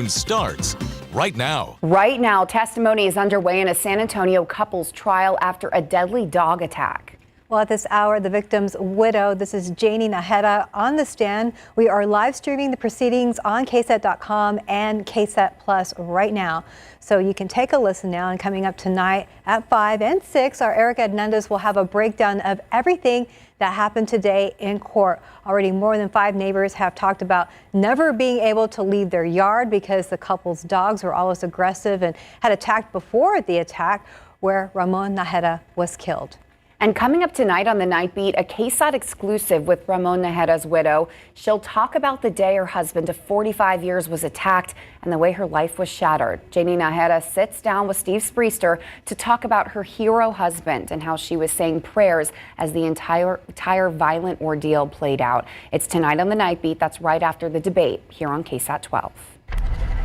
starts right now. Right now, testimony is underway in a San Antonio couple's trial after a deadly dog attack. Well, at this hour, the victim's widow, this is Janie Najera, on the stand. We are live streaming the proceedings on KSAT.com and KSAT Plus right now. So you can take a listen now. And coming up tonight at 5 and 6, our Erica Hernandez will have a breakdown of everything that happened today in court. Already more than 5 neighbors have talked about never being able to leave their yard because the couple's dogs were always aggressive and had attacked before the attack where Ramon Najera was killed. And coming up tonight on the Night Beat, a KSAT exclusive with Ramon Najera's widow. She'll talk about the day her husband of 45 years was attacked and the way her life was shattered. Janie Najera sits down with Steve Spriester to talk about her hero husband and how she was saying prayers as the entire violent ordeal played out. It's tonight on the Night Beat. That's right after the debate here on KSAT 12.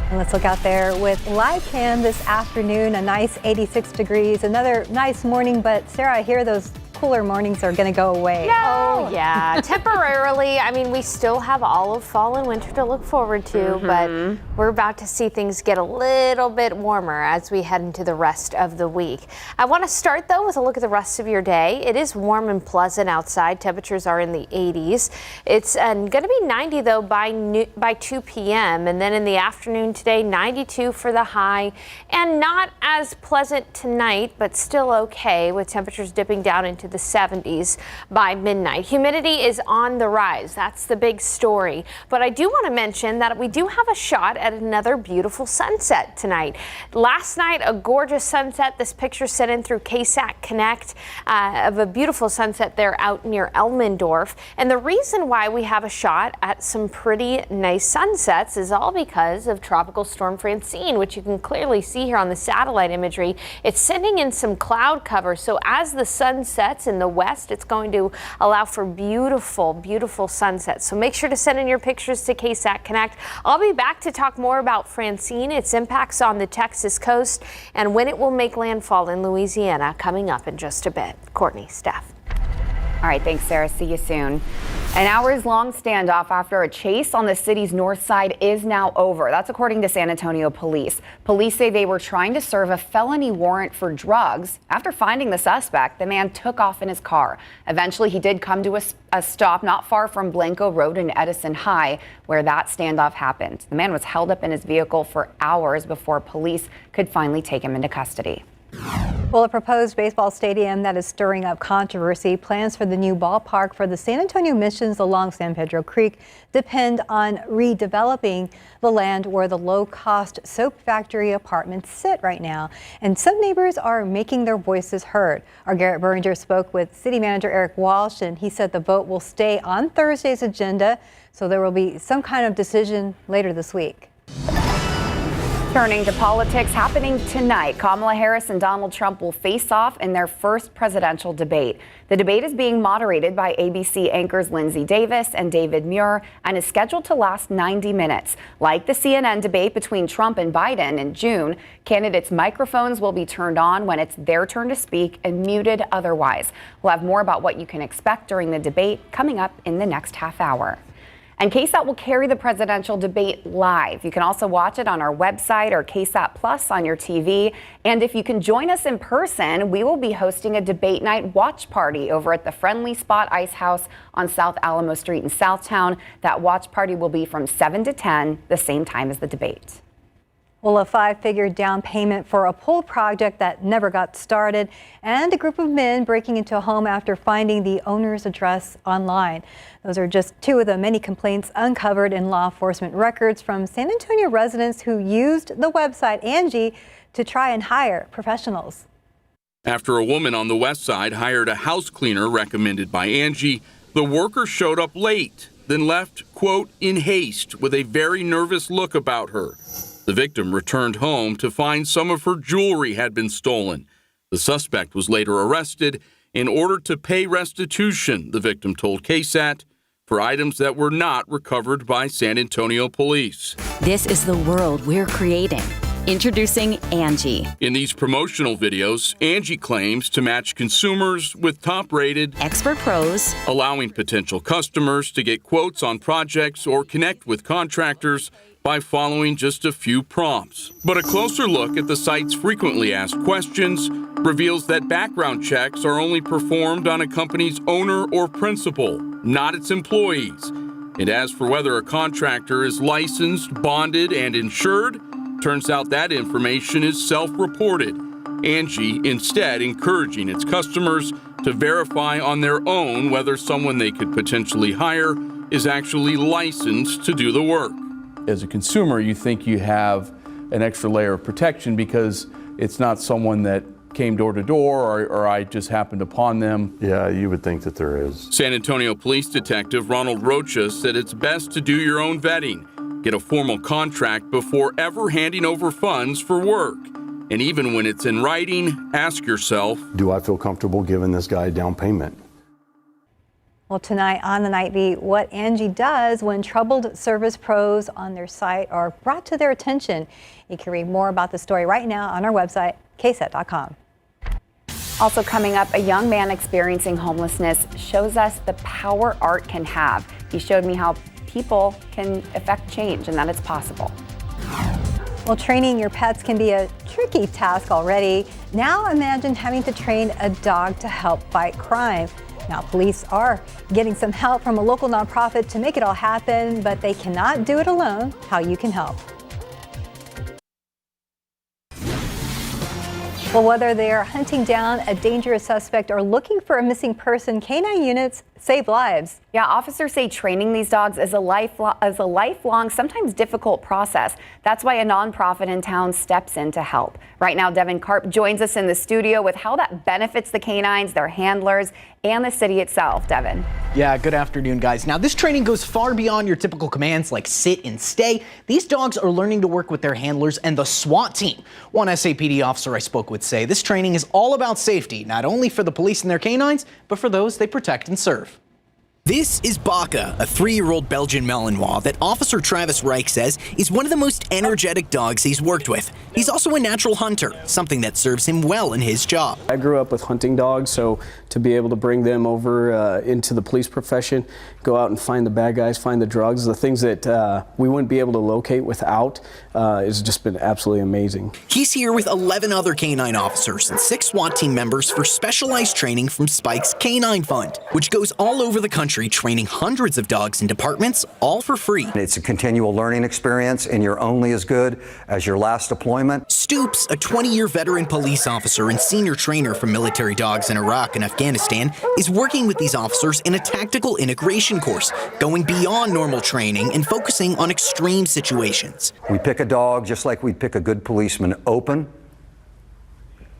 And let's look out there with live cam this afternoon, a nice 86 degrees, another nice morning. But Sarah, I hear those cooler mornings are going to go away. No. Oh, yeah, temporarily. I mean, we still have all of fall and winter to look forward to, but we're about to see things get a little bit warmer as we head into the rest of the week. I want to start, though, with a look at the rest of your day. It is warm and pleasant outside. Temperatures are in the 80s. It's going to be 90, though, by 2 p.m. And then in the afternoon today, 92 for the high. And not as pleasant tonight, but still okay, with temperatures dipping down into the 70s by midnight. Humidity is on the rise. That's the big story. But I do want to mention that we do have a shot at another beautiful sunset tonight. Last night, a gorgeous sunset. This picture sent in through KSAT Connect of a beautiful sunset there out near Elmendorf. And the reason why we have a shot at some pretty nice sunsets is all because of Tropical Storm Francine, which you can clearly see here on the satellite imagery. It's sending in some cloud cover. So as the sun sets in the west, it's going to allow for beautiful, beautiful sunsets. So make sure to send in your pictures to KSAT Connect. I'll be back to talk more about Francine, its impacts on the Texas coast, and when it will make landfall in Louisiana coming up in just a bit. Courtney, Steph. All right, thanks, Sarah. See you soon. An hours-long standoff after a chase on the city's north side is now over. That's according to San Antonio police. Police say they were trying to serve a felony warrant for drugs. After finding the suspect, the man took off in his car. Eventually, he did come to a stop not far from Blanco Road in Edison High, where that standoff happened. The man was held up in his vehicle for hours before police could finally take him into custody. Well, a proposed baseball stadium that is stirring up controversy. Plans for the new ballpark for the San Antonio Missions along San Pedro Creek depend on redeveloping the land where the low-cost soap factory apartments sit right now. And some neighbors are making their voices heard. Our Garrett Berringer spoke with City Manager Eric Walsh, and he said the vote will stay on Thursday's agenda, so there will be some kind of decision later this week. Turning to politics, happening tonight, Kamala Harris and Donald Trump will face off in their first presidential debate. The debate is being moderated by ABC anchors Lindsay Davis and David Muir and is scheduled to last 90 minutes. Like the CNN debate between Trump and Biden in June, candidates' microphones will be turned on when it's their turn to speak and muted otherwise. We'll have more about what you can expect during the debate coming up in the next half hour. And KSAT will carry the presidential debate live. You can also watch it on our website or KSAT Plus on your TV. And if you can join us in person, we will be hosting a debate night watch party over at the Friendly Spot Ice House on South Alamo Street in Southtown. That watch party will be from 7 to 10, the same time as the debate. Well, a 5-figure down payment for a pool project that never got started, and a group of men breaking into a home after finding the owner's address online. Those are just 2 of the many complaints uncovered in law enforcement records from San Antonio residents who used the website Angie to try and hire professionals. After a woman on the west side hired a house cleaner recommended by Angie, the worker showed up late, then left, quote, in haste with a very nervous look about her. The victim returned home to find some of her jewelry had been stolen. The suspect was later arrested in order to pay restitution, the victim told KSAT, for items that were not recovered by San Antonio police. This is the world we're creating. Introducing Angie. In these promotional videos, Angie claims to match consumers with top-rated expert pros, allowing potential customers to get quotes on projects or connect with contractors by following just a few prompts. But a closer look at the site's frequently asked questions reveals that background checks are only performed on a company's owner or principal, not its employees. And as for whether a contractor is licensed, bonded, and insured, turns out that information is self-reported. Angie instead encouraging its customers to verify on their own whether someone they could potentially hire is actually licensed to do the work. As a consumer, you think you have an extra layer of protection because it's not someone that came door to door or I just happened upon them. Yeah, you would think that there is. San Antonio Police Detective Ronald Rocha said it's best to do your own vetting, get a formal contract before ever handing over funds for work. And even when it's in writing, ask yourself, do I feel comfortable giving this guy a down payment? Well, tonight on the Night Beat, what Angie does when troubled service pros on their site are brought to their attention. You can read more about the story right now on our website, KSAT.com. Also coming up, a young man experiencing homelessness shows us the power art can have. He showed me how people can affect change and that it's possible. Well, training your pets can be a tricky task already. Now imagine having to train a dog to help fight crime. Now, police are getting some help from a local nonprofit to make it all happen, but they cannot do it alone. How you can help. Well, whether they are hunting down a dangerous suspect or looking for a missing person, canine units save lives. Yeah, officers say training these dogs is a lifelong, sometimes difficult process. That's why a nonprofit in town steps in to help. Right now, Devin Karp joins us in the studio with how that benefits the canines, their handlers, and the city itself. Devin. Yeah, good afternoon, guys. Now, this training goes far beyond your typical commands like sit and stay. These dogs are learning to work with their handlers and the SWAT team. One SAPD officer I spoke with say this training is all about safety, not only for the police and their canines, but for those they protect and serve. This is Baka, a 3-year-old Belgian Malinois that Officer Travis Reich says is one of the most energetic dogs he's worked with. He's also a natural hunter, something that serves him well in his job. I grew up with hunting dogs, so to be able to bring them over into the police profession, go out and find the bad guys, find the drugs, the things that we wouldn't be able to locate without, has just been absolutely amazing. He's here with 11 other canine officers and 6 SWAT team members for specialized training from Spike's Canine Fund, which goes all over the country training hundreds of dogs in departments, all for free. It's a continual learning experience, and you're only as good as your last deployment. Stoops, a 20-year veteran police officer and senior trainer for military dogs in Iraq and Afghanistan, is working with these officers in a tactical integration course, going beyond normal training and focusing on extreme situations. We pick a dog just like we'd pick a good policeman: open,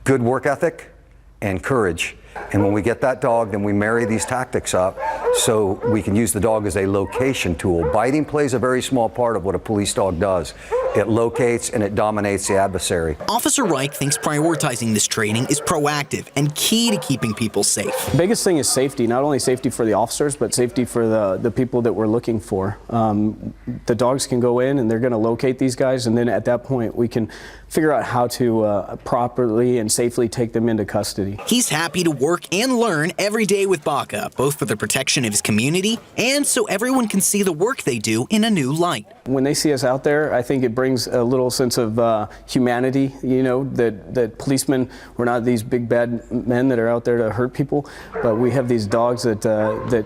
good work ethic, and courage. And when we get that dog, then we marry these tactics up so we can use the dog as a location tool. Biting plays a very small part of what a police dog does. It locates and it dominates the adversary. Officer Reich thinks prioritizing this training is proactive and key to keeping people safe. The biggest thing is safety, not only safety for the officers, but safety for the people that we're looking for. The dogs can go in and they're going to locate these guys, and then at that point we can figure out how to properly and safely take them into custody. He's happy to work and learn every day with Baka, both for the protection of his community and so everyone can see the work they do in a new light. When they see us out there, I think it brings a little sense of humanity, you know, that policemen, we're not these big bad men that are out there to hurt people, but we have these dogs that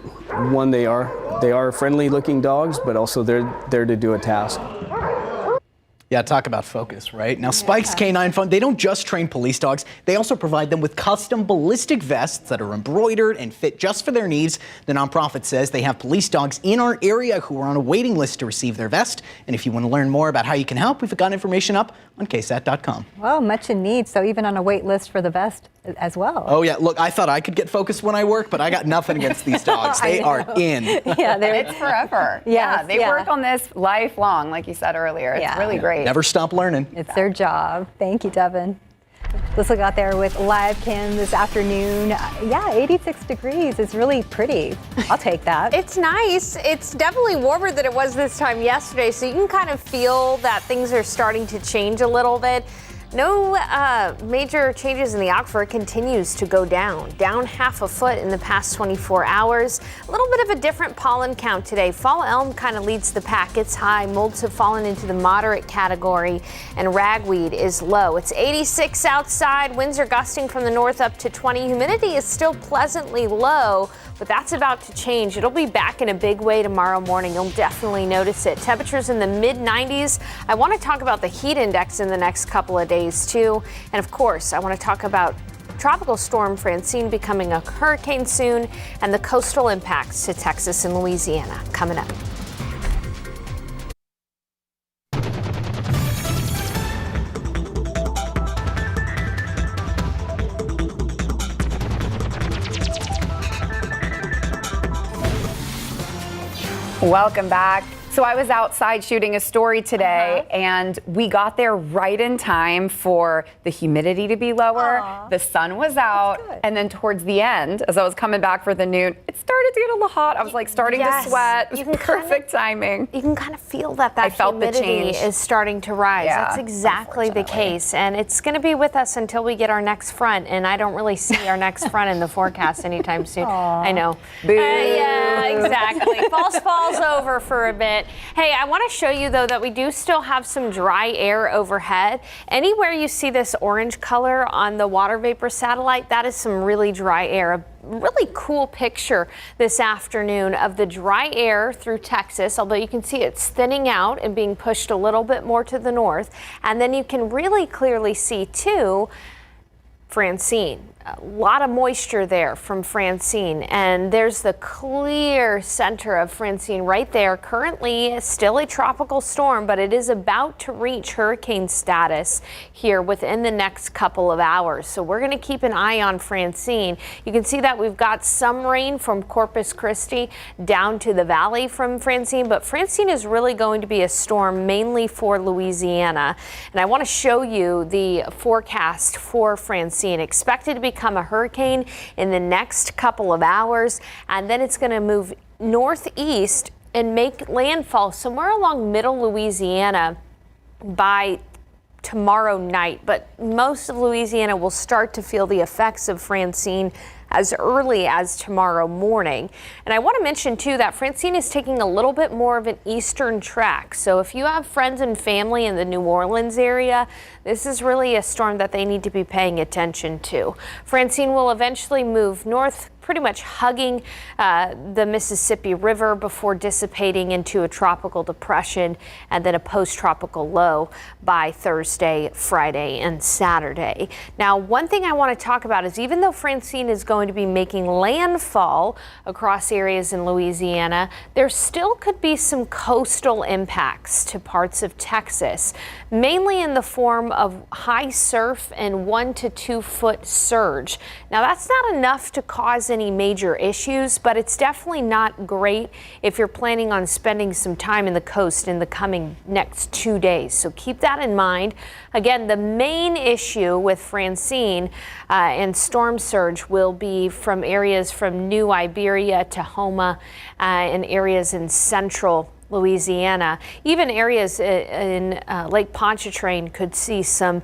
one, they are friendly looking dogs, but also they're there to do a task. Yeah, talk about focus, right? Now, Spike's Canine Fund, they don't just train police dogs, they also provide them with custom ballistic vests that are embroidered and fit just for their needs. The nonprofit says they have police dogs in our area who are on a waiting list to receive their vest. And if you want to learn more about how you can help, we've got information up on KSAT.com. Well, much in need, so even on a wait list for the vest as well. Oh, yeah, look, I thought I could get focused when I work, but I got nothing against these dogs. They are in. Yeah, it's forever. Yes, they work on this lifelong, like you said earlier. It's really great. Never stop learning. It's their job. Thank you, Devin. Let's look out there with live cam this afternoon. Yeah, 86 degrees is really pretty. I'll take that. It's nice. It's definitely warmer than it was this time yesterday, so you can kind of feel that things are starting to change a little bit. No major changes in the aquifer. It continues to go down half a foot in the past 24 hours. A little bit of a different pollen count today. Fall elm kind of leads the pack. It's high. Molds have fallen into the moderate category, and ragweed is low. It's 86 outside. Winds are gusting from the north up to 20. Humidity is still pleasantly low, but that's about to change. It'll be back in a big way tomorrow morning. You'll definitely notice it. Temperatures in the mid-90s. I want to talk about the heat index in the next couple of days too. And of course, I want to talk about Tropical Storm Francine becoming a hurricane soon and the coastal impacts to Texas and Louisiana coming up. Welcome back. So I was outside shooting a story today, and we got there right in time for the humidity to be lower. The sun was out, and then towards the end, as I was coming back for the noon, it started to get a little hot. I was like starting to sweat. It was perfect timing. You can kind of feel that humidity is starting to rise. Yeah, that's exactly the case, and it's going to be with us until we get our next front, and I don't really see our next front in the forecast anytime soon. I know. Yeah, exactly. Fall's over for a bit. Hey, I want to show you, though, that we do still have some dry air overhead. Anywhere you see this orange color on the water vapor satellite, that is some really dry air. A really cool picture this afternoon of the dry air through Texas, although you can see it's thinning out and being pushed a little bit more to the north. And then you can really clearly see, too, Francine. A lot of moisture there from Francine, and there's the clear center of Francine right there. Currently still a tropical storm, but it is about to reach hurricane status here within the next couple of hours. So we're going to keep an eye on Francine. You can see that we've got some rain from Corpus Christi down to the valley from Francine, but Francine is really going to be a storm mainly for Louisiana. And I want to show you the forecast for Francine. Expected to become a hurricane in the next couple of hours, and then it's going to move northeast and make landfall somewhere along middle Louisiana by tomorrow night. But most of Louisiana will start to feel the effects of Francine as early as tomorrow morning. And I want to mention too that Francine is taking a little bit more of an eastern track. So if you have friends and family in the New Orleans area, this is really a storm that they need to be paying attention to. Francine will eventually move north, pretty much hugging the Mississippi River before dissipating into a tropical depression and then a post-tropical low by Thursday, Friday, and Saturday. Now, one thing I want to talk about is even though Francine is going to be making landfall across areas in Louisiana, there still could be some coastal impacts to parts of Texas, mainly in the form of high surf and 1 to 2 foot surge. Now, that's not enough to cause any major issues, but it's definitely not great if you're planning on spending some time in the coast in the coming next 2 days. So keep that in mind. Again, the main issue with Francine and storm surge will be from areas from New Iberia to Homa and areas in central Louisiana. Even areas in Lake Pontchartrain could see some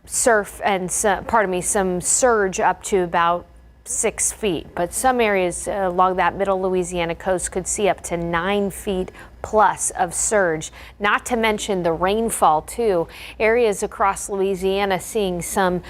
surf and some surge up to about 6 feet, but some areas along that middle Louisiana coast could see up to 9 feet plus of surge, not to mention the rainfall too. Areas across Louisiana seeing some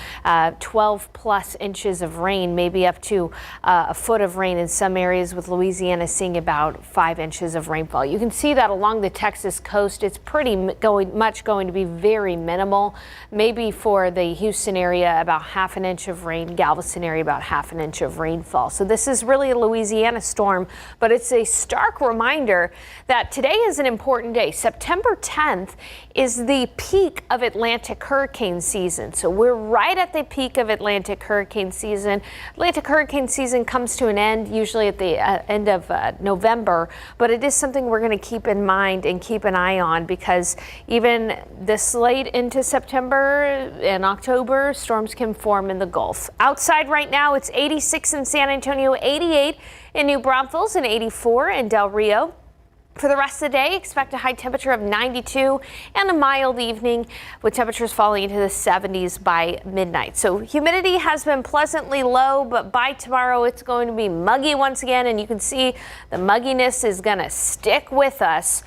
12 plus inches of rain, maybe up to a foot of rain in some areas, with Louisiana seeing about 5 inches of rainfall. You can see that along the Texas coast, it's pretty much going to be very minimal. Maybe for the Houston area, about half an inch of rain, Galveston area, about half an inch of rainfall. So this is really a Louisiana storm, but it's a stark reminder that today is an important day. September 10th is the peak of Atlantic hurricane season. So we're right at the peak of Atlantic hurricane season. Atlantic hurricane season comes to an end usually at the end of November, but it is something we're going to keep in mind and keep an eye on, because even this late into September and October, storms can form in the Gulf. Outside right now, it's 86 in San Antonio, 88 in New Braunfels, and 84 in Del Rio. For the rest of the day, expect a high temperature of 92 and a mild evening with temperatures falling into the 70s by midnight. So humidity has been pleasantly low, but by tomorrow it's going to be muggy once again, and you can see the mugginess is going to stick with us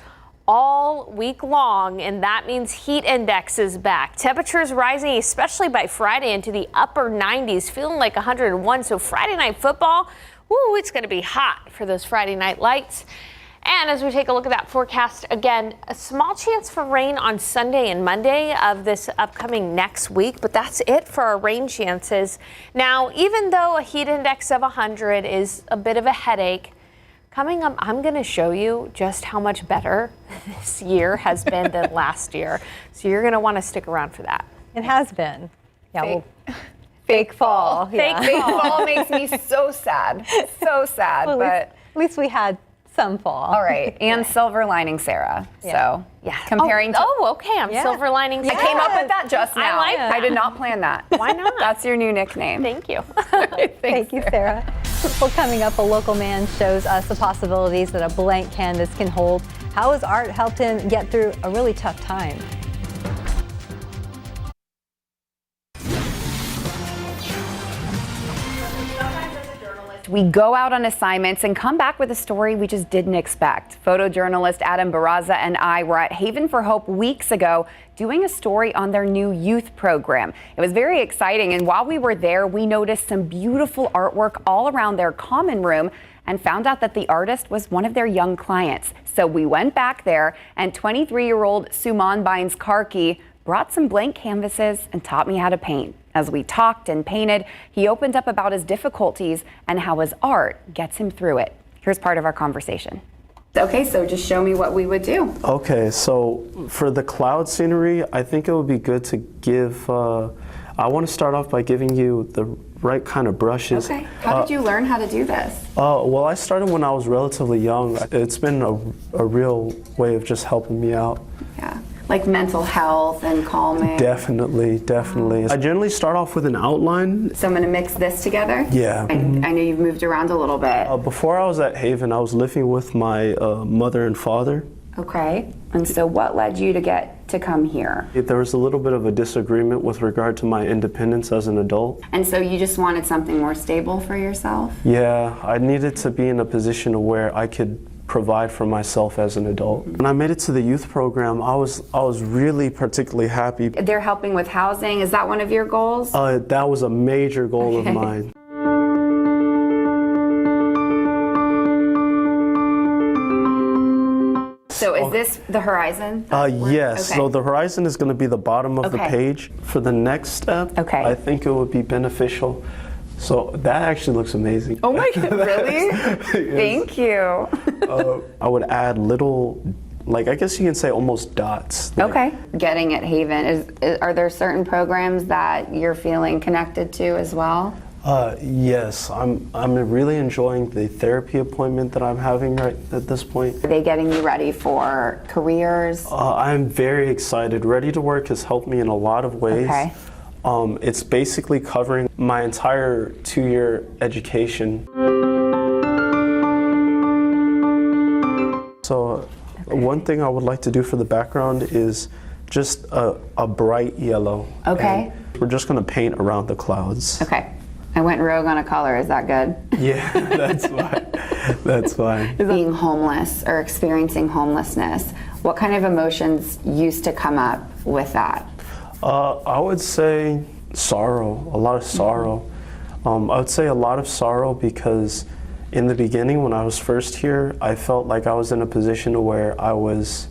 all week long, and that means heat index is back. Temperatures rising, especially by Friday, into the upper 90s, feeling like 101. So Friday night football, woo, it's going to be hot for those Friday night lights. And as we take a look at that forecast, again, a small chance for rain on Sunday and Monday of this upcoming next week, but that's it for our rain chances. Now, even though a heat index of 100 is a bit of a headache, coming up, I'm going to show you just how much better this year has been than last year. So you're going to want to stick around for that. It has been. Yeah, Fake fall. Yeah. Fake fall makes me so sad. So sad. Well, but at least we had some fall. all right. And silver lining Sarah. So Yeah. comparing to okay. I'm Yeah. silver lining. I came up with that just now. I like that. I did not plan that. Why not? That's your new nickname. Thank you. Thank you, Sarah. Well, coming up, a local man shows us the possibilities that a blank canvas can hold. How has art helped him get through a really tough time? We go out on assignments and come back with a story we just didn't expect. Photojournalist Adam Barraza and I were at Haven for Hope weeks ago doing a story on their new youth program. It was very exciting, and while we were there, we noticed some beautiful artwork all around their common room and found out that the artist was one of their young clients. So we went back there, and 23-year-old Suman Bynes Karki brought some blank canvases and taught me how to paint. As we talked and painted, he opened up about his difficulties and how his art gets him through it. Here's part of our conversation. Okay, so just show me what we would do. Okay, so for the cloud scenery, I think it would be good to give, I want to start off by giving you the right kind of brushes. Okay, how did you learn how to do this? Well, I started when I was relatively young. It's been a real way of just helping me out. Yeah, like mental health and calming. Definitely. I generally start off with an outline. So I'm gonna mix this together? Yeah. I know you've moved around a little bit. Before I was at Haven, I was living with my mother and father. Okay, and so what led you to come here? There was a little bit of a disagreement with regard to my independence as an adult. And so you just wanted something more stable for yourself? Yeah, I needed to be in a position where I could provide for myself as an adult. When I made it to the youth program, I was really particularly happy. They're helping with housing. Is that one of your goals? That was a major goal of mine. So is this the horizon? Yes, Okay. so the horizon is going to be the bottom of the page. For the next step, I think it would be beneficial. So that actually looks amazing. Oh my God, really? Yes. Thank you. I would add little, like I guess you can say almost dots. Okay. Getting at Haven, are there certain programs that you're feeling connected to as well? Yes, I'm really enjoying the therapy appointment that I'm having right at this point. Are they getting you ready for careers? I'm very excited. Ready to Work has helped me in a lot of ways. Okay. It's basically covering my entire 2-year education. So one thing I would like to do for the background is just a bright yellow. Okay. And we're just going to paint around the clouds. Okay. I went rogue on a color. Is that good? Yeah, that's fine. That's fine. Being homeless or experiencing homelessness, what kind of emotions used to come up with that? I would say sorrow, a lot of sorrow. I would say a lot of sorrow because in the beginning when I was first here, I felt like I was in a position where I was,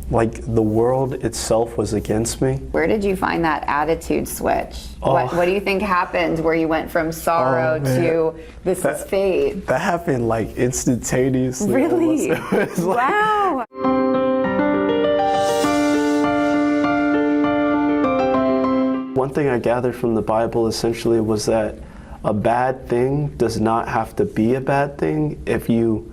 like the world itself was against me. Where did you find that attitude switch? What do you think happened where you went from sorrow to this is fate? That happened like instantaneously. Really? It was like, Wow. One thing I gathered from the Bible essentially was that a bad thing does not have to be a bad thing if you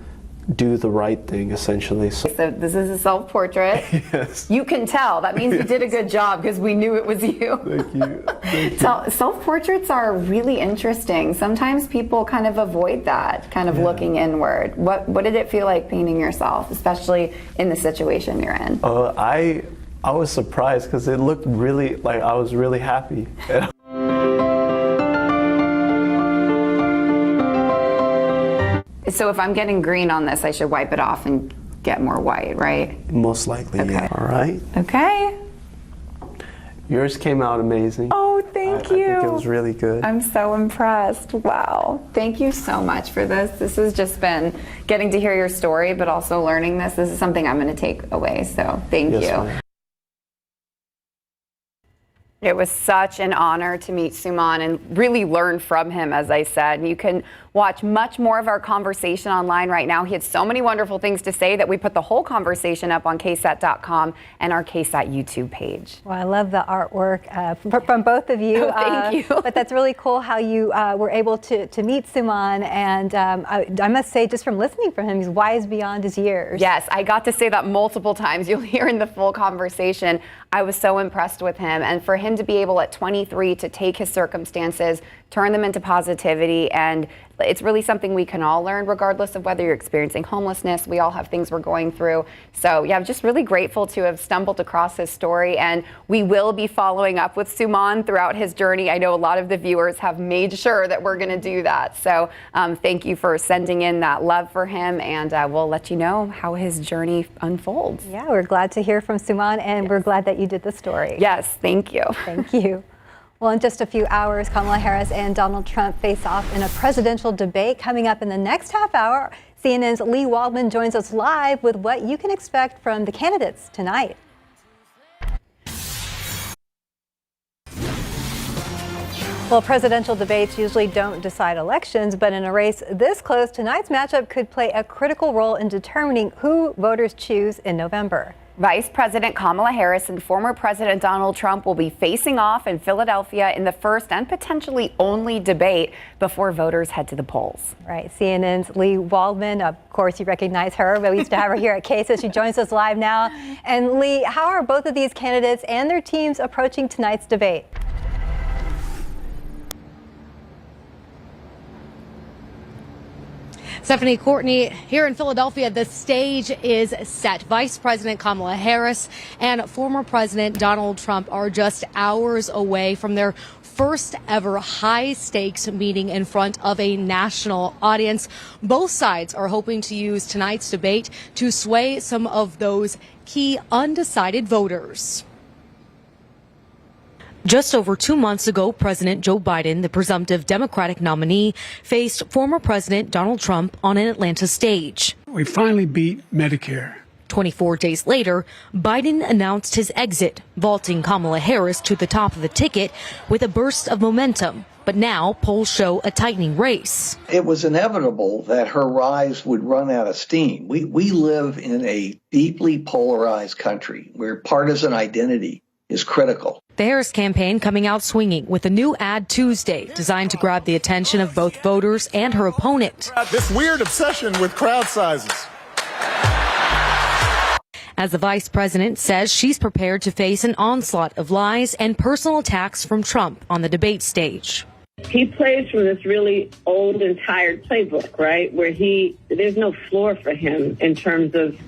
do the right thing, essentially. So this is a self-portrait. Yes. You can tell. That means you did a good job because we knew it was you. Thank you. Thank you. So, self-portraits are really interesting. Sometimes people kind of avoid that, kind of looking inward. What did it feel like painting yourself, especially in the situation you're in? I was surprised because it looked really, like I was really happy. So if I'm getting green on this, I should wipe it off and get more white, right? Most likely, Okay. yeah. All right. Okay. Yours came out amazing. Oh, thank you. I think it was really good. I'm so impressed. Wow. Thank you so much for this. This has just been getting to hear your story, but also learning this. This is something I'm going to take away. So thank you. Ma'am. It was such an honor to meet Suman and really learn from him, as I said. And you can watch much more of our conversation online right now. He had so many wonderful things to say that we put the whole conversation up on KSAT.com and our KSAT YouTube page. Well, I love the artwork from both of you. Oh, thank you. But that's really cool how you were able to meet Suman. And I must say, just from listening from him, he's wise beyond his years. Yes, I got to say that multiple times. You'll hear in the full conversation. I was so impressed with him. And for him to be able at 23 to take his circumstances, turn them into positivity, and it's really something we can all learn regardless of whether you're experiencing homelessness. We all have things we're going through. So yeah, I'm just really grateful to have stumbled across his story, and we will be following up with Suman throughout his journey. I know a lot of the viewers have made sure that we're going to do that. So thank you for sending in that love for him, and we'll let you know how his journey unfolds. Yeah, we're glad to hear from Suman, and we're glad that you did the story. Yes, thank you. Thank you. Well, in just a few hours, Kamala Harris and Donald Trump face off in a presidential debate. Coming up in the next half hour, CNN's Lee Waldman joins us live with what you can expect from the candidates tonight. Well, presidential debates usually don't decide elections, but in a race this close, tonight's matchup could play a critical role in determining who voters choose in November. Vice President Kamala Harris and former President Donald Trump will be facing off in Philadelphia in the first and potentially only debate before voters head to the polls. Right. CNN's Lee Waldman, of course, you recognize her, but we used to have her here at KSAT. She joins us live now. And Lee, how are both of these candidates and their teams approaching tonight's debate? Stephanie, Courtney, here in Philadelphia, the stage is set. Vice President Kamala Harris and former President Donald Trump are just hours away from their first ever high stakes meeting in front of a national audience. Both sides are hoping to use tonight's debate to sway some of those key undecided voters. Just over 2 months ago, President Joe Biden, the presumptive Democratic nominee, faced former President Donald Trump on an Atlanta stage. We finally beat Medicare. 24 days later, Biden announced his exit, vaulting Kamala Harris to the top of the ticket with a burst of momentum. But now polls show a tightening race. It was inevitable that her rise would run out of steam. We live in a deeply polarized country where partisan identity is critical. The Harris campaign coming out swinging with a new ad Tuesday designed to grab the attention of both voters and her opponent. This weird obsession with crowd sizes. As the vice president says she's prepared to face an onslaught of lies and personal attacks from Trump on the debate stage. He plays from this really old and tired playbook, right? Where there's no floor for him in terms of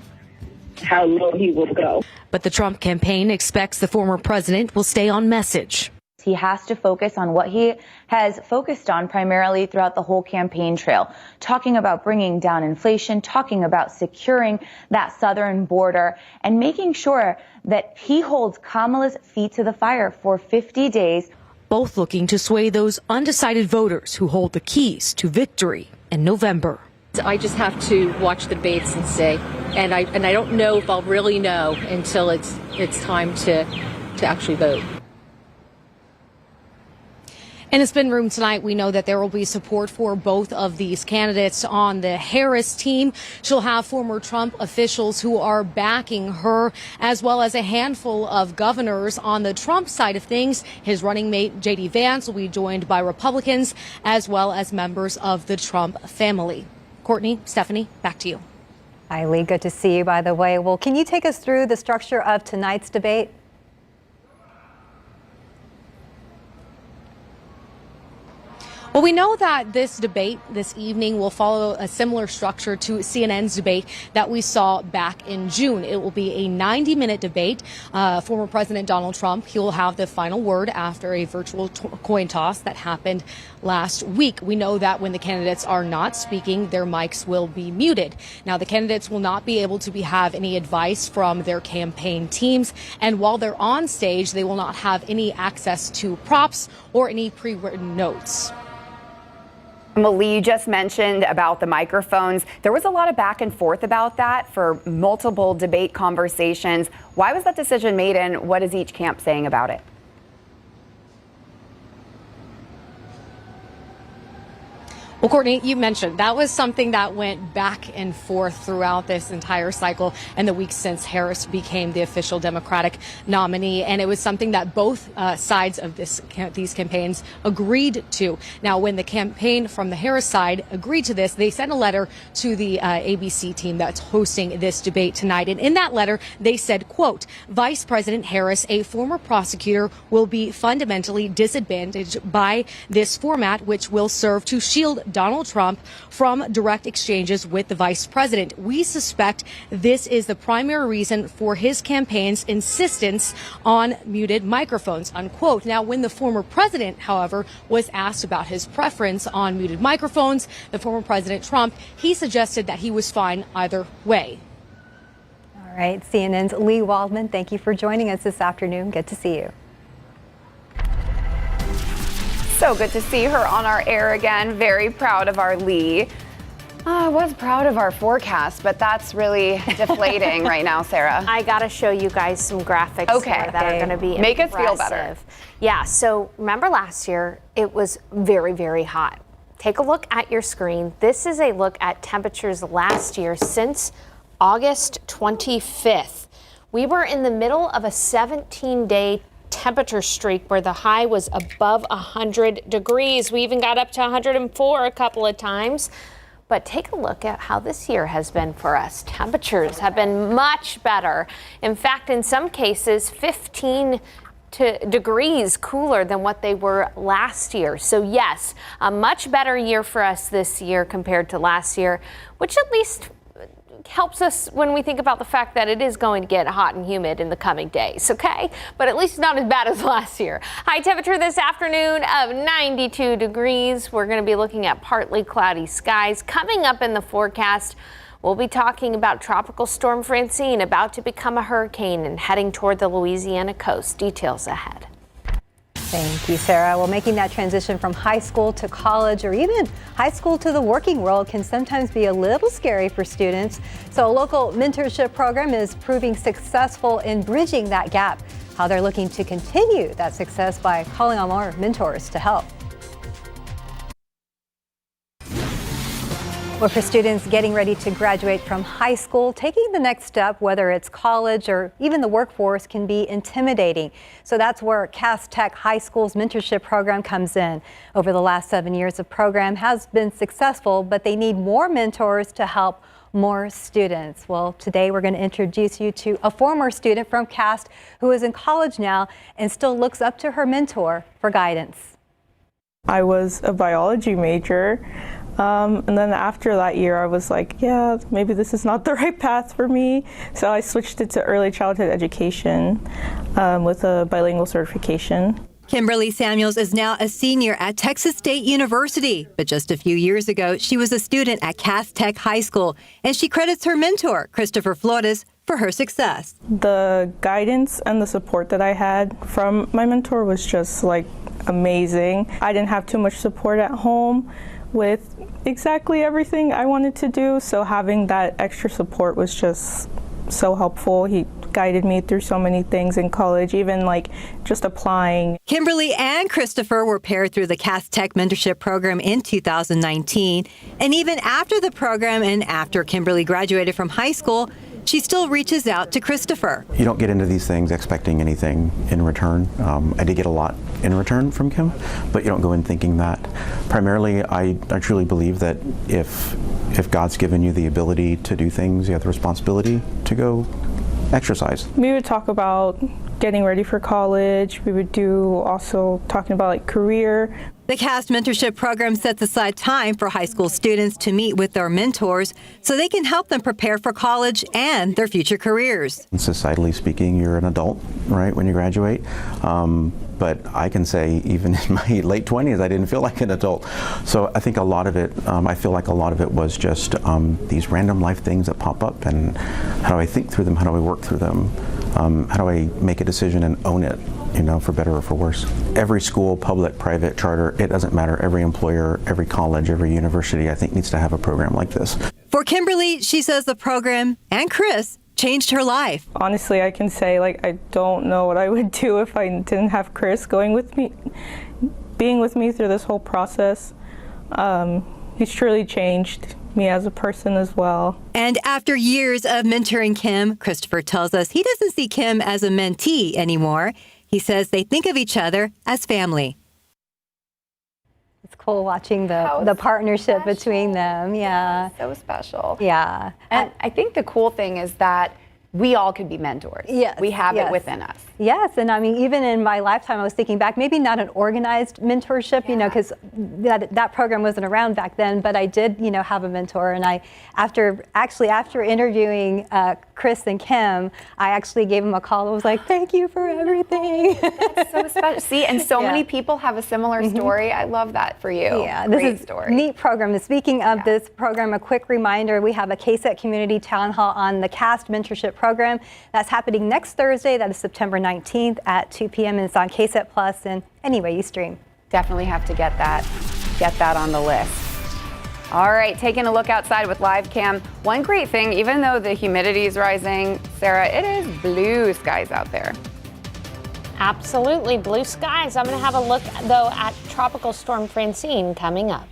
how low he will go. But the Trump campaign expects the former president will stay on message. He has to focus on what he has focused on primarily throughout the whole campaign trail, talking about bringing down inflation, talking about securing that southern border, and making sure that he holds Kamala's feet to the fire for 50 days. Both looking to sway those undecided voters who hold the keys to victory in November. I just have to watch the debates and see, and I don't know if I'll really know until it's time to actually vote. In a spin room tonight, we know that there will be support for both of these candidates on the Harris team. She'll have former Trump officials who are backing her, as well as a handful of governors on the Trump side of things. His running mate, J.D. Vance, will be joined by Republicans, as well as members of the Trump family. Courtney, Stephanie, back to you. Hi, Lee. Good to see you, by the way. Well, can you take us through the structure of tonight's debate? Well, we know that this debate this evening will follow a similar structure to CNN's debate that we saw back in June. It will be a 90-minute debate. Former President Donald Trump, he will have the final word after a virtual coin toss that happened last week. We know that when the candidates are not speaking, their mics will be muted. Now, the candidates will not be able to have any advice from their campaign teams. And while they're on stage, they will not have any access to props or any pre-written notes. Well, Lee, you just mentioned about the microphones. There was a lot of back and forth about that for multiple debate conversations. Why was that decision made, and what is each camp saying about it? Well, Courtney, you mentioned that was something that went back and forth throughout this entire cycle and the weeks since Harris became the official Democratic nominee. And it was something that both sides of these campaigns agreed to. Now, when the campaign from the Harris side agreed to this, they sent a letter to the ABC team that's hosting this debate tonight. And in that letter, they said, quote, Vice President Harris, a former prosecutor, will be fundamentally disadvantaged by this format, which will serve to shield Donald Trump from direct exchanges with the vice president. We suspect this is the primary reason for his campaign's insistence on muted microphones, unquote. Now, when the former president, however, was asked about his preference on muted microphones, the former President Trump, he suggested that he was fine either way. All right, CNN's Lee Waldman, thank you for joining us this afternoon. Good to see you. So good to see her on our air again. Very proud of our Lee. I was proud of our forecast, but that's really deflating right now, Sarah. I got to show you guys some graphics here that are going to be Make impressive. us feel better. Yeah, so remember last year, it was very, very hot. Take a look at your screen. This is a look at temperatures last year since August 25th. We were in the middle of a 17-day temperature streak where the high was above 100 degrees. We even got up to 104 a couple of times. But take a look at how this year has been for us. Temperatures have been much better. In fact, in some cases, 15 degrees cooler than what they were last year. So yes, a much better year for us this year compared to last year, which at least helps us when we think about the fact that it is going to get hot and humid in the coming days, okay? But at least not as bad as last year. High temperature this afternoon of 92 degrees. We're going to be looking at partly cloudy skies. Coming up in the forecast, we'll be talking about Tropical Storm Francine about to become a hurricane and heading toward the Louisiana coast. Details ahead. Thank you, Sarah. Well, making that transition from high school to college or even high school to the working world can sometimes be a little scary for students. So a local mentorship program is proving successful in bridging that gap. How they're looking to continue that success by calling on more mentors to help. Well, for students getting ready to graduate from high school, taking the next step, whether it's college or even the workforce, can be intimidating. So that's where Cass Tech High School's mentorship program comes in. Over the last 7 years, the program has been successful, but they need more mentors to help more students. Well, today we're going to introduce you to a former student from Cass who is in college now and still looks up to her mentor for guidance. I was a biology major. And then after that year, I was like, yeah, maybe this is not the right path for me. So I switched it to early childhood education with a bilingual certification. Kimberly Samuels is now a senior at Texas State University. But just a few years ago, she was a student at Cass Tech High School, and she credits her mentor, Christopher Flores, for her success. The guidance and the support that I had from my mentor was just like amazing. I didn't have too much support at home with exactly everything I wanted to do, so having that extra support was just so helpful. He guided me through so many things in college, even like just applying. Kimberly and Christopher were paired through the Cass Tech Mentorship Program in 2019. And even after the program and after Kimberly graduated from high school, she still reaches out to Christopher. You don't get into these things expecting anything in return. I did get a lot in return from Kim, but you don't go in thinking that. Primarily, I truly believe that if God's given you the ability to do things, you have the responsibility to go exercise. We would talk about getting ready for college. We would do also talking about like career. The CAST mentorship program sets aside time for high school students to meet with their mentors so they can help them prepare for college and their future careers. Societally speaking, you're an adult, right, when you graduate. But I can say even in my late 20s, I didn't feel like an adult. So I think a lot of it, I feel like a lot of it was just these random life things that pop up, and how do I think through them? How do I work through them? How do I make a decision and own it? For better or for worse. Every school, public, private, charter, it doesn't matter. Every employer, every college, every university, I think needs to have a program like this. For Kimberly, she says the program and Chris changed her life. Honestly, I can say I don't know what I would do if I didn't have Chris being with me through this whole process. He's truly changed me as a person as well. And after years of mentoring Kim, Christopher tells us he doesn't see Kim as a mentee anymore. He says they think of each other as family. It's cool watching the partnership between them. Yeah. So special. Yeah. And I think the cool thing is that we all could be mentors. Yes. We have it within us. Yes, and I mean, even in my lifetime, I was thinking back, maybe not an organized mentorship, because that program wasn't around back then, but I did, have a mentor. And after interviewing Chris and Kim, I actually gave them a call. I was like, thank you for everything. That's so special. See, and so many people have a similar story. I love that for you. Yeah, Great this is story. A neat program. And speaking of this program, a quick reminder, we have a KSAT Community Town Hall on the CAST Mentorship Program. That's happening next Thursday. That is September 19th at 2 p.m. and it's on KSAT Plus and any way you stream. Definitely have to get that on the list. All right, taking a look outside with live cam. One great thing, even though the humidity is rising, Sarah, it is blue skies out there. Absolutely, blue skies. I'm going to have a look, though, at Tropical Storm Francine coming up.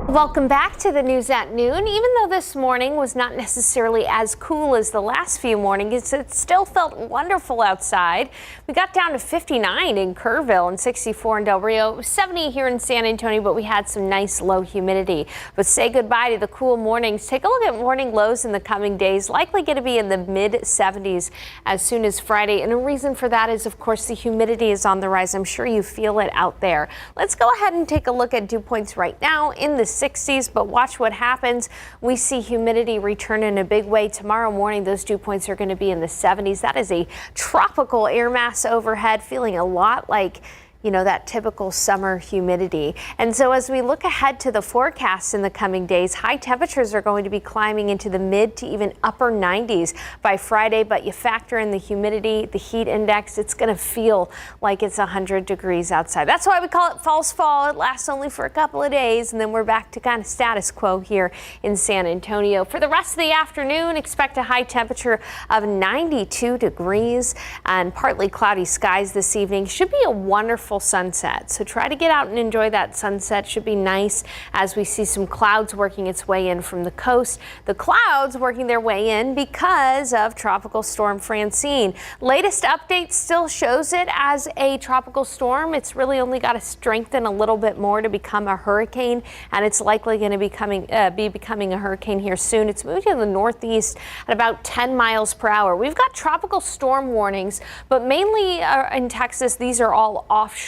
Welcome back to the news at noon. Even though this morning was not necessarily as cool as the last few mornings, it still felt wonderful outside. We got down to 59 in Kerrville and 64 in Del Rio. It was 70 here in San Antonio, but we had some nice low humidity. But say goodbye to the cool mornings. Take a look at morning lows in the coming days, likely going to be in the mid 70s as soon as Friday. And a reason for that is, of course, the humidity is on the rise. I'm sure you feel it out there. Let's go ahead and take a look at dew points right now in the 60s, but watch what happens. We see humidity return in a big way. Tomorrow morning, those dew points are going to be in the 70s. That is a tropical air mass overhead, feeling a lot like that typical summer humidity. And so as we look ahead to the forecast in the coming days, high temperatures are going to be climbing into the mid to even upper 90s by Friday, but you factor in the humidity, the heat index, it's going to feel like it's 100 degrees outside. That's why we call it false fall. It lasts only for a couple of days, and then we're back to kind of status quo here in San Antonio. For the rest of the afternoon, expect a high temperature of 92 degrees and partly cloudy skies this evening. Should be a wonderful sunset. So try to get out and enjoy that sunset. Should be nice as we see some clouds working its way in from the coast. The clouds working their way in because of Tropical Storm Francine. Latest update still shows it as a tropical storm. It's really only got to strengthen a little bit more to become a hurricane, and it's likely going to be becoming a hurricane here soon. It's moving to the northeast at about 10 miles per hour. We've got tropical storm warnings, but mainly in Texas, these are all offshore.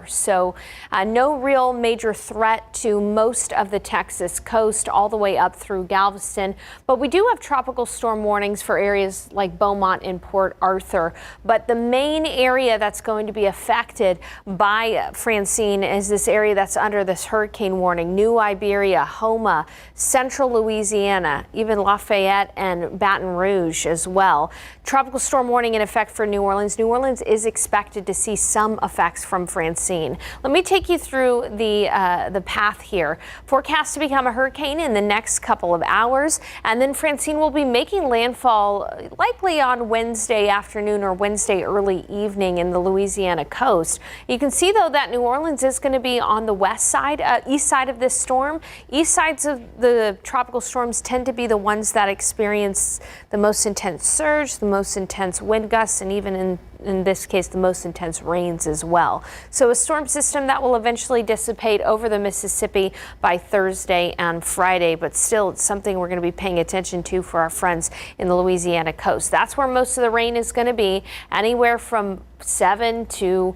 So no real major threat to most of the Texas coast all the way up through Galveston. But we do have tropical storm warnings for areas like Beaumont and Port Arthur. But the main area that's going to be affected by Francine is this area that's under this hurricane warning. New Iberia, Houma, central Louisiana, even Lafayette and Baton Rouge as well. Tropical storm warning in effect for New Orleans. New Orleans is expected to see some effects from from Francine. Let me take you through the path here. Forecast to become a hurricane in the next couple of hours, and then Francine will be making landfall likely on Wednesday afternoon or Wednesday early evening in the Louisiana coast. You can see though that New Orleans is going to be on the west side, east side of this storm. East sides of the tropical storms tend to be the ones that experience the most intense surge, the most intense wind gusts, and even in this case, the most intense rains as well. So a storm system that will eventually dissipate over the Mississippi by Thursday and Friday, but still it's something we're going to be paying attention to for our friends in the Louisiana coast. That's where most of the rain is going to be, anywhere from 7 to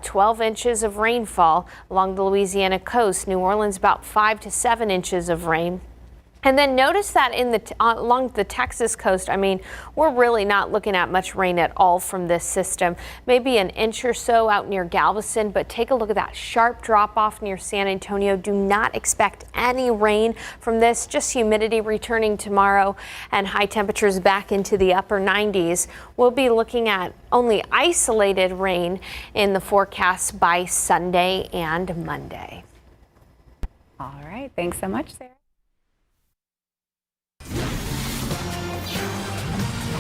12 inches of rainfall along the Louisiana coast. New Orleans about 5 to 7 inches of rain. And then notice that along the Texas coast, I mean, we're really not looking at much rain at all from this system. Maybe an inch or so out near Galveston, but take a look at that sharp drop off near San Antonio. Do not expect any rain from this, just humidity returning tomorrow and high temperatures back into the upper 90s. We'll be looking at only isolated rain in the forecast by Sunday and Monday. All right, thanks so much, Sarah.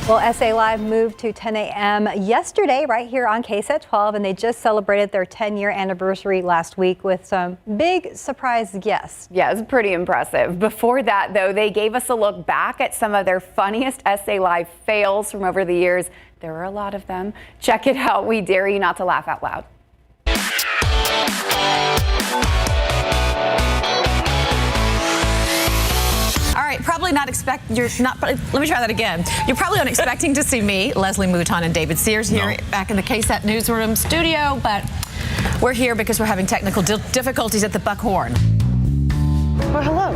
Well, SA Live moved to 10 a.m. yesterday right here on KSAT 12, and they just celebrated their 10-year anniversary last week with some big surprise guests. Yeah, it's pretty impressive. Before that, though, they gave us a look back at some of their funniest SA Live fails from over the years. There were a lot of them. Check it out. We dare you not to laugh out loud. All right, probably not let me try that again. You're probably not expecting to see me, Leslie Mouton, and David Sears here back in the KSAT newsroom studio, but we're here because we're having technical difficulties at the Buckhorn. Well, hello.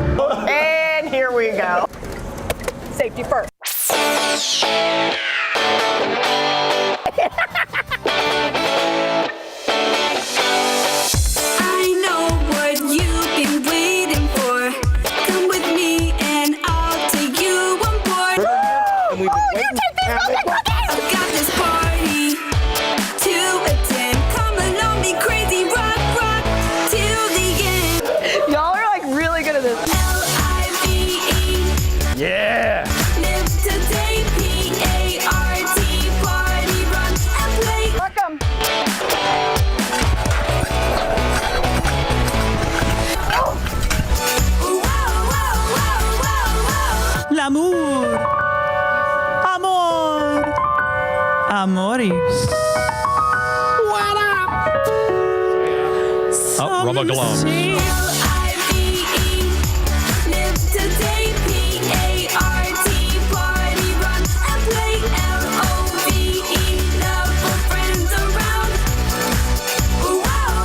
And here we go. Safety first. I know what you've been waiting for. Come with me and I'll take you on board. You take these golden cookies! I've got this party to attend. Come along, be crazy, rock, rock till the end. Y'all are like really good at this. L-I-V-E. Yeah. Live today, P-A-R-T. Party, run and play. Welcome. L'amour, amor, amoris. What up? Oh, rubber gloves. L-I-V-E. Live today, P-A-R-T. Party, run and play. L-O-V-E. Love for friends around. Wow.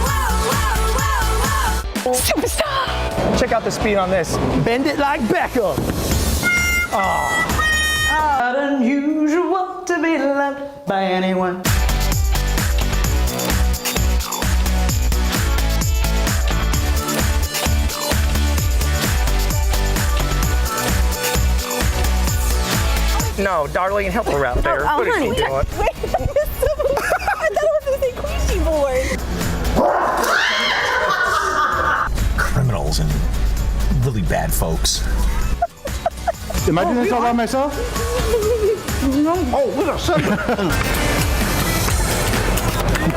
Superstar! Check out the speed on this. Bend it like Beckham. Not unusual to be loved by anyone. No, Darlene, help her out there. What is she doing? Wait, I thought it was going to say Queasy board. Criminals and really bad folks. Am I doing this all by myself? Oh, look at something.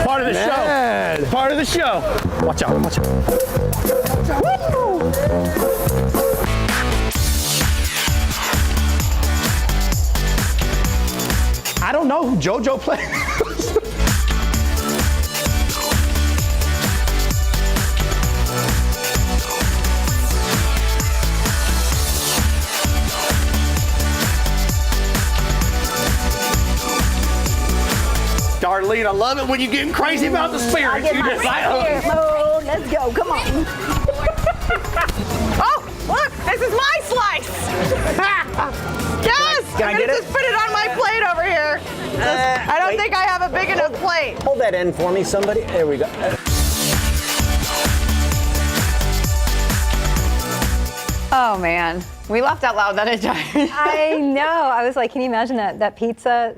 Part of the show. Part of the show. Watch out, watch out. I don't know who JoJo plays. Darlene, I love it when you're getting crazy about the spirits. You just like, oh, let's go, come on. Oh, look, this is my slice. Yes, Can I get it? Just put it on my plate over here. I don't think I have a big enough plate. Hold that end for me, somebody. There we go. Oh man, we laughed out loud that entire. I know. I was like, can you imagine that pizza?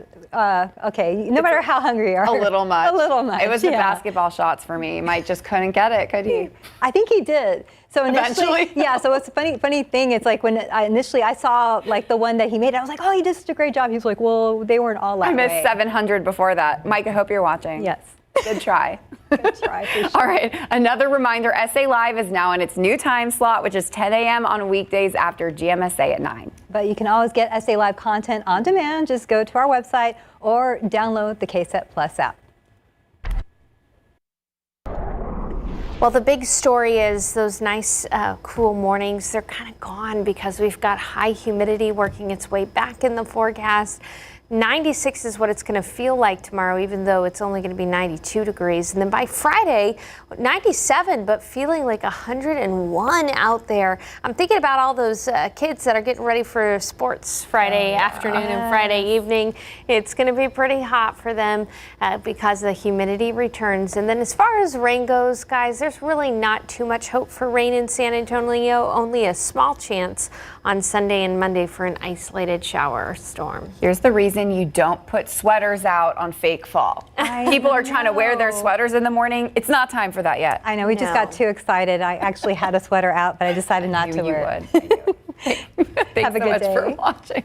Okay, no matter how hungry you are. A little much. A little much. It was the yeah. basketball shots for me. Mike just couldn't get it, could he? I think he did. So initially, Eventually? yeah. So it's a funny thing. It's like when initially I saw like the one that he made, I was like, oh, he did such a great job. He was like, well, they weren't all that I missed way. 700 before that. Mike, I hope you're watching. Yes. Good try. Good try, for sure. All right, another reminder, SA Live is now in its new time slot, which is 10 a.m. on weekdays after GMSA at 9. But you can always get SA Live content on demand. Just go to our website or download the KSAT Plus app. Well, the big story is those nice, cool mornings. They're kind of gone because we've got high humidity working its way back in the forecast. 96 is what it's going to feel like tomorrow, even though it's only going to be 92 degrees. And then by Friday, 97, but feeling like 101 out there. I'm thinking about all those kids that are getting ready for sports Friday afternoon and Friday evening. It's going to be pretty hot for them because the humidity returns. And then as far as rain goes, guys, there's really not too much hope for rain in San Antonio. Only a small chance on Sunday and Monday for an isolated shower or storm. Here's the reason you don't put sweaters out on fake fall. People are trying to wear their sweaters in the morning. It's not time for that yet. I know, we just got too excited. I actually had a sweater out, but I decided not to wear it. Thanks Have a so good much day. for watching.